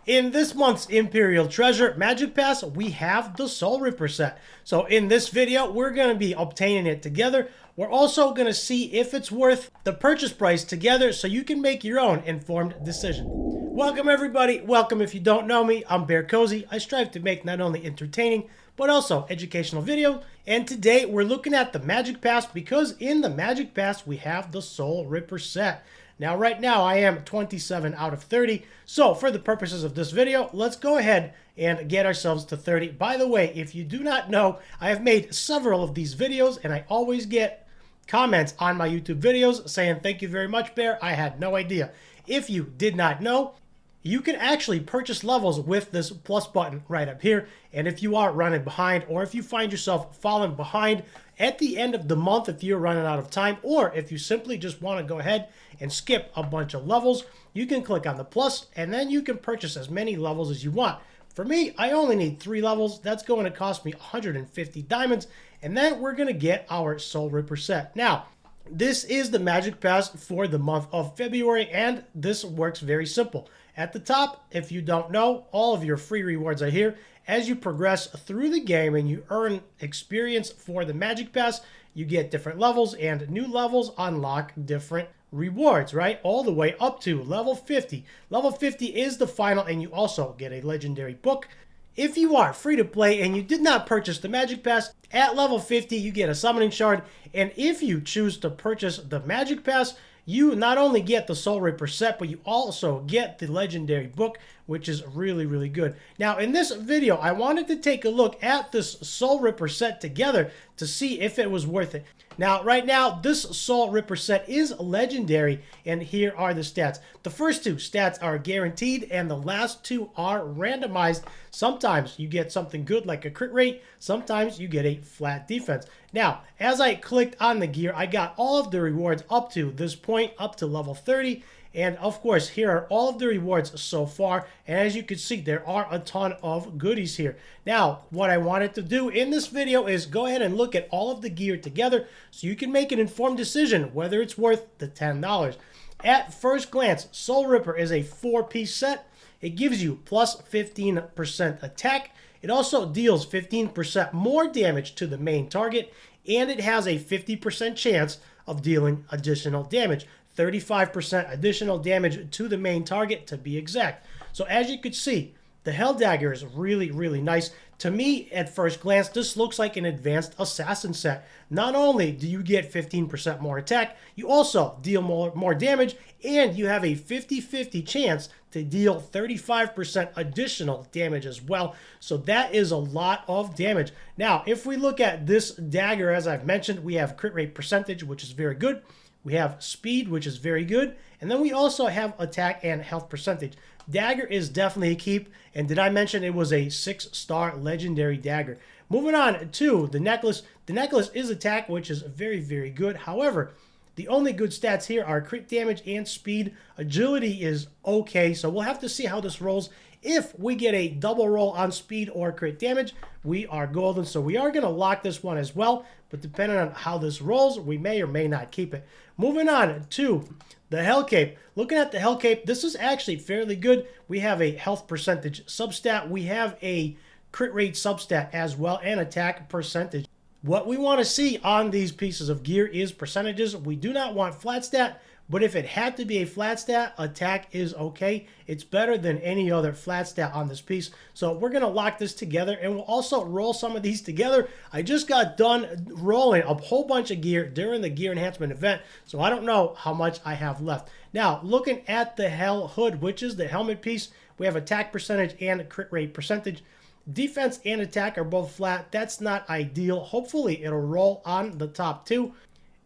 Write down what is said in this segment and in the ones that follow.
In this month's Imperial Treasure Magic Pass, we have the Soul Ripper set. So in this video, we're going to be obtaining it together. We're also going to see if it's worth the purchase price together so you can make your own informed decision. Welcome everybody. Welcome if you don't know me. I'm BearCozy. I strive to make not only entertaining, but also educational videos. And today we're looking at the Magic Pass because in the Magic Pass, we have the Soul Ripper set. Now, right now, I am 27 out of 30. So for the purposes of this video, let's go ahead and get ourselves to 30. By the way, if you do not know, I have made several of these videos and I always get comments on my YouTube videos saying, thank you very much, Bear. I had no idea. If you did not know, you can actually purchase levels with this plus button right up here. And if you are running behind, or if you find yourself falling behind at the end of the month, if you're running out of time, or if you simply just want to go ahead and skip a bunch of levels, you can click on the plus and then you can purchase as many levels as you want. For me, I only need 3 levels. That's going to cost me 150 diamonds. And then we're going to get our Soul Ripper set. Now, this is the Magic Pass for the month of February, and this works very simple. At the top, if you don't know, all of your free rewards are here. As you progress through the game and you earn experience for the Magic Pass, you get different levels, and new levels unlock different rewards, right? All the way up to level 50. Level 50 is the final, and you also get a legendary book. If you are free to play and you did not purchase the Magic Pass, at level 50 you get a summoning shard, and if you choose to purchase the Magic Pass, you not only get the Soul Ripper set, but you also get the legendary book, which is really, really good. Now, in this video, I wanted to take a look at this Soul Ripper set together to see if it was worth it. Now, right now, this Soul Ripper set is legendary, and here are the stats. The first 2 stats are guaranteed, and the last 2 are randomized. Sometimes you get something good like a crit rate, sometimes you get a flat defense. Now, as I clicked on the gear, I got all of the rewards up to this point, up to level 30. And of course, here are all of the rewards so far. And as you can see, there are a ton of goodies here. Now, what I wanted to do in this video is go ahead and look at all of the gear together so you can make an informed decision whether it's worth the $10. At first glance, Soul Ripper is a 4-piece set. It gives you plus 15% attack. It also deals 15% more damage to the main target, and it has a 50% chance of dealing additional damage. 35% additional damage to the main target, to be exact. So as you could see, the Hell Dagger is really, really nice. To me, at first glance, this looks like an advanced assassin set. Not only do you get 15% more attack, you also deal more damage, and you have a 50-50 chance to deal 35% additional damage as well. So that is a lot of damage. Now, if we look at this dagger, as I've mentioned, we have crit rate percentage, which is very good. We have speed, which is very good. And then we also have attack and health percentage. Dagger is definitely a keep. And did I mention it was a 6-star legendary dagger? Moving on to the necklace. The necklace is attack, which is very, very good. However, the only good stats here are crit damage and speed. Agility is okay, so we'll have to see how this rolls. If we get a double roll on speed or crit damage, we are golden. So we are going to lock this one as well. But depending on how this rolls, we may or may not keep it. Moving on to the Hell Cape. Looking at the Hell Cape, this is actually fairly good. We have a health percentage substat. We have a crit rate substat as well, and attack percentage. What we want to see on these pieces of gear is percentages. We do not want flat stat, but if it had to be a flat stat, attack is okay. It's better than any other flat stat on this piece. So we're going to lock this together, and we'll also roll some of these together. I just got done rolling a whole bunch of gear during the gear enhancement event, so I don't know how much I have left. Now, looking at the Hell Hood, which is the helmet piece, we have attack percentage and crit rate percentage. Defense and attack are both flat. That's not ideal. Hopefully, it'll roll on the top 2.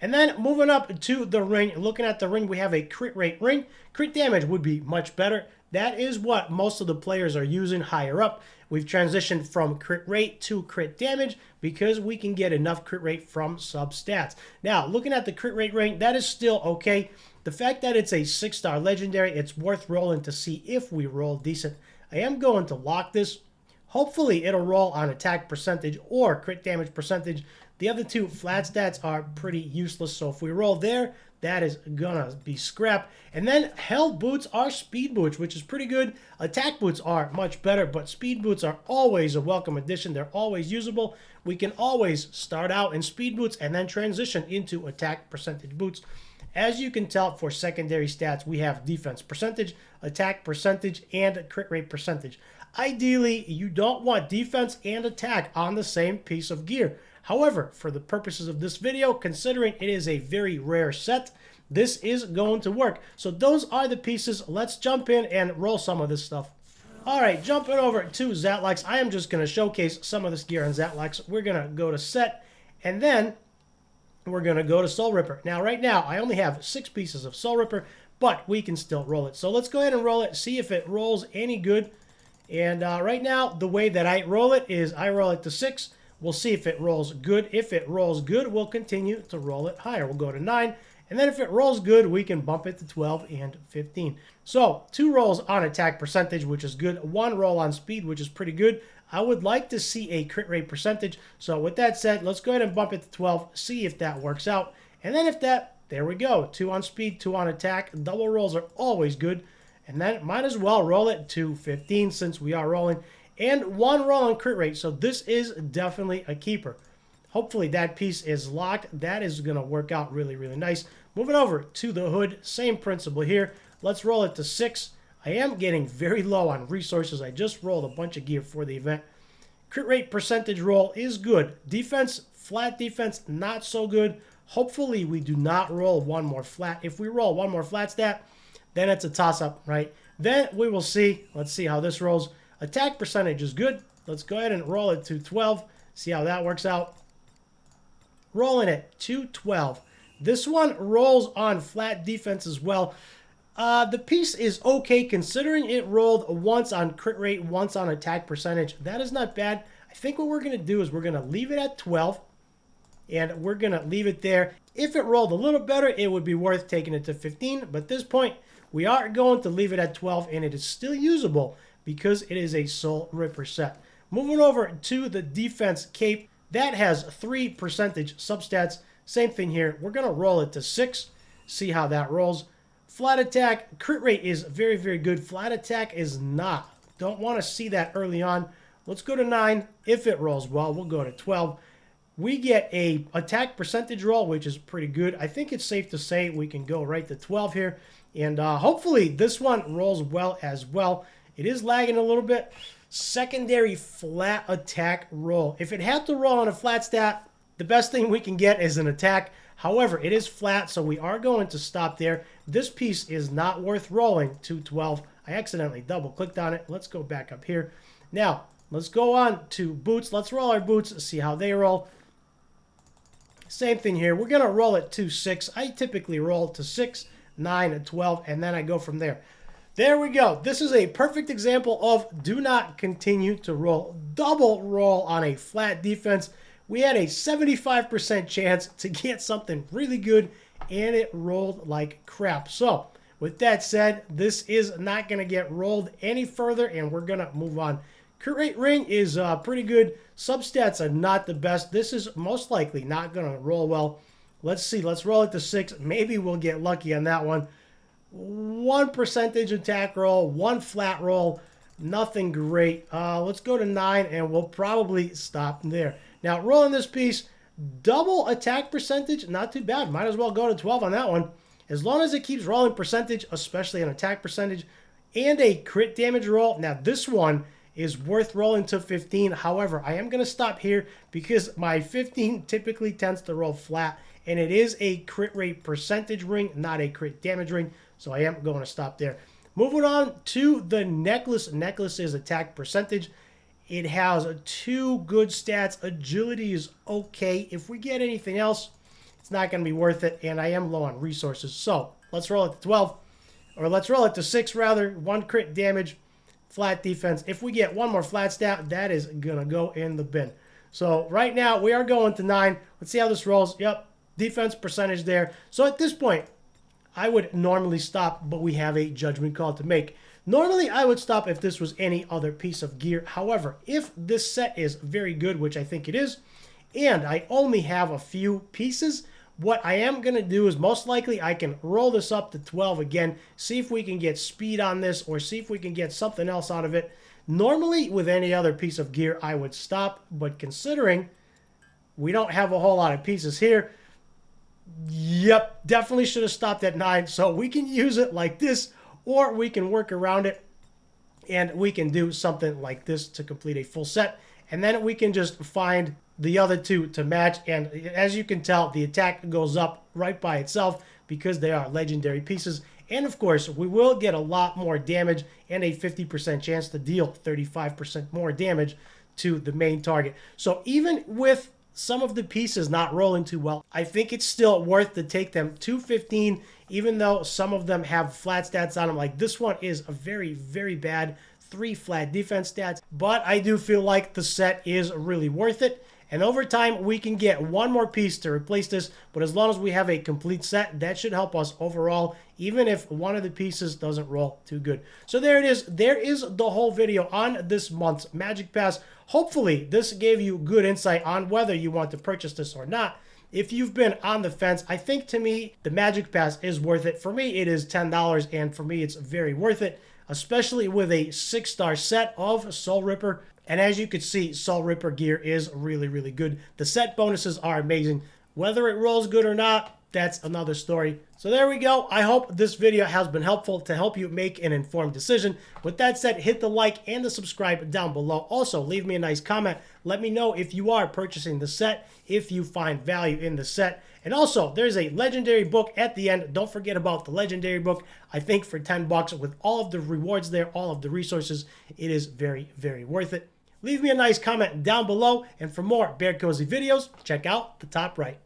And then moving up to the ring, looking at the ring, we have a crit rate ring. Crit damage would be much better. That is what most of the players are using higher up. We've transitioned from crit rate to crit damage because we can get enough crit rate from substats. Now, looking at the crit rate ring, that is still okay. The fact that it's a 6-star legendary, it's worth rolling to see if we roll decent. I am going to lock this. Hopefully it'll roll on attack percentage or crit damage percentage. The other two flat stats are pretty useless, so if we roll there, that is gonna be scrap. And then health boots are speed boots, which is pretty good. Attack boots are much better, but speed boots are always a welcome addition. They're always usable. We can always start out in speed boots and then transition into attack percentage boots. As you can tell, for secondary stats, we have defense percentage, attack percentage, and crit rate percentage. Ideally, you don't want defense and attack on the same piece of gear. However, for the purposes of this video, considering it is a very rare set, this is going to work. So those are the pieces. Let's jump in and roll some of this stuff. All right, jumping over to Zatlax, I am just going to showcase some of this gear on Zatlax. We're going to go to set, and then we're going to go to Soul Ripper. Now, right now, I only have 6 pieces of Soul Ripper, but we can still roll it. So let's go ahead and roll it, see if it rolls any good. And right now, the way that I roll it is I roll it to 6. We'll see if it rolls good. If it rolls good, we'll continue to roll it higher. We'll go to 9. And then if it rolls good, we can bump it to 12 and 15. So 2 rolls on attack percentage, which is good. 1 roll on speed, which is pretty good. I would like to see a crit rate percentage. So with that said, let's go ahead and bump it to 12, see if that works out. And then if that, there we go. 2 on speed, 2 on attack. Double rolls are always good. And then might as well roll it to 15 since we are rolling. And 1 roll on crit rate. So this is definitely a keeper. Hopefully that piece is locked. That is going to work out really, really nice. Moving over to the hood. Same principle here. Let's roll it to 6. I am getting very low on resources. I just rolled a bunch of gear for the event. Crit rate percentage roll is good. Defense, flat defense, not so good. Hopefully we do not roll 1 more flat. If we roll 1 more flat stat, then it's a toss-up, right? Then we will see. Let's see how this rolls. Attack percentage is good. Let's go ahead and roll it to 12. See how that works out. Rolling it to 12. This one rolls on flat defense as well. The piece is okay considering it rolled once on crit rate, once on attack percentage. That is not bad. I think what we're going to do is we're going to leave it at 12. And we're going to leave it there. If it rolled a little better, it would be worth taking it to 15. But at this point, we are going to leave it at 12. And it is still usable because it is a Soul Ripper set. Moving over to the defense cape. That has 3 percentage substats. Same thing here. We're going to roll it to 6. See how that rolls. Flat attack. Crit rate is very, very good. Flat attack is not. Don't want to see that early on. Let's go to 9. If it rolls well, we'll go to 12. We get a attack percentage roll, which is pretty good. I think it's safe to say we can go right to 12 here. And hopefully this one rolls well as well. It is lagging a little bit. Secondary flat attack roll. If it had to roll on a flat stat, the best thing we can get is an attack. However, it is flat, so we are going to stop there. This piece is not worth rolling to 12. I accidentally double-clicked on it. Let's go back up here. Now, let's go on to boots. Let's roll our boots, see how they roll. Same thing here. We're going to roll it to 6. I typically roll to 6, 9, and 12, and then I go from there. There we go. This is a perfect example of do not continue to roll. Double roll on a flat defense. We had a 75% chance to get something really good, and it rolled like crap. So, with that said, this is not going to get rolled any further, and we're going to move on. Crit rate ring is pretty good. Substats are not the best. This is most likely not going to roll well. Let's see. Let's roll it to 6. Maybe we'll get lucky on that one. 1 percentage attack roll, 1 flat roll. Nothing great. Let's go to 9, and we'll probably stop there. Now, rolling this piece, double attack percentage, not too bad. Might as well go to 12 on that one. As long as it keeps rolling percentage, especially an attack percentage, and a crit damage roll. Now, this one is worth rolling to 15. However, I am going to stop here because my 15 typically tends to roll flat, and it is a crit rate percentage ring, not a crit damage ring, so I am going to stop there. Moving on to the necklace. Necklace is attack percentage. It has 2 good stats. Agility is okay. If we get anything else, it's not going to be worth it, and I am low on resources. So let's roll it to 12, or let's roll it to 6 rather. 1 crit damage. Flat defense. If we get 1 more flat stat, that is going to go in the bin. So right now, we are going to 9. Let's see how this rolls. Yep, defense percentage there. So at this point, I would normally stop, but we have a judgment call to make. Normally, I would stop if this was any other piece of gear. However, if this set is very good, which I think it is, and I only have a few pieces, what I am going to do is most likely I can roll this up to 12 again, see if we can get speed on this or see if we can get something else out of it. Normally, with any other piece of gear, I would stop, but considering we don't have a whole lot of pieces here, yep, definitely should have stopped at 9. So we can use it like this, or we can work around it and we can do something like this to complete a full set. And then we can just find the other two to match. And as you can tell, the attack goes up right by itself because they are legendary pieces. And of course, we will get a lot more damage and a 50% chance to deal 35% more damage to the main target. So even with some of the pieces not rolling too well, I think it's still worth to take them to 15, even though some of them have flat stats on them. Like this one is a very, very bad 3 flat defense stats, but I do feel like the set is really worth it. And over time, we can get one more piece to replace this, but as long as we have a complete set, that should help us overall, even if one of the pieces doesn't roll too good. So there it is. There is the whole video on this month's Magic Pass. Hopefully, this gave you good insight on whether you want to purchase this or not. If you've been on the fence, I think to me, the Magic Pass is worth it. For me, it is $10, and for me, it's very worth it, especially with a 6-star set of Soul Ripper. And as you can see, Soul Ripper gear is really, really good. The set bonuses are amazing. Whether it rolls good or not, that's another story. So there we go. I hope this video has been helpful to help you make an informed decision. With that said, hit the like and the subscribe down below. Also, leave me a nice comment. Let me know if you are purchasing the set, if you find value in the set. And also, there's a legendary book at the end. Don't forget about the legendary book. I think for 10 bucks with all of the rewards there, all of the resources, it is very, very worth it. Leave me a nice comment down below, and for more BearCozy videos, check out the top right.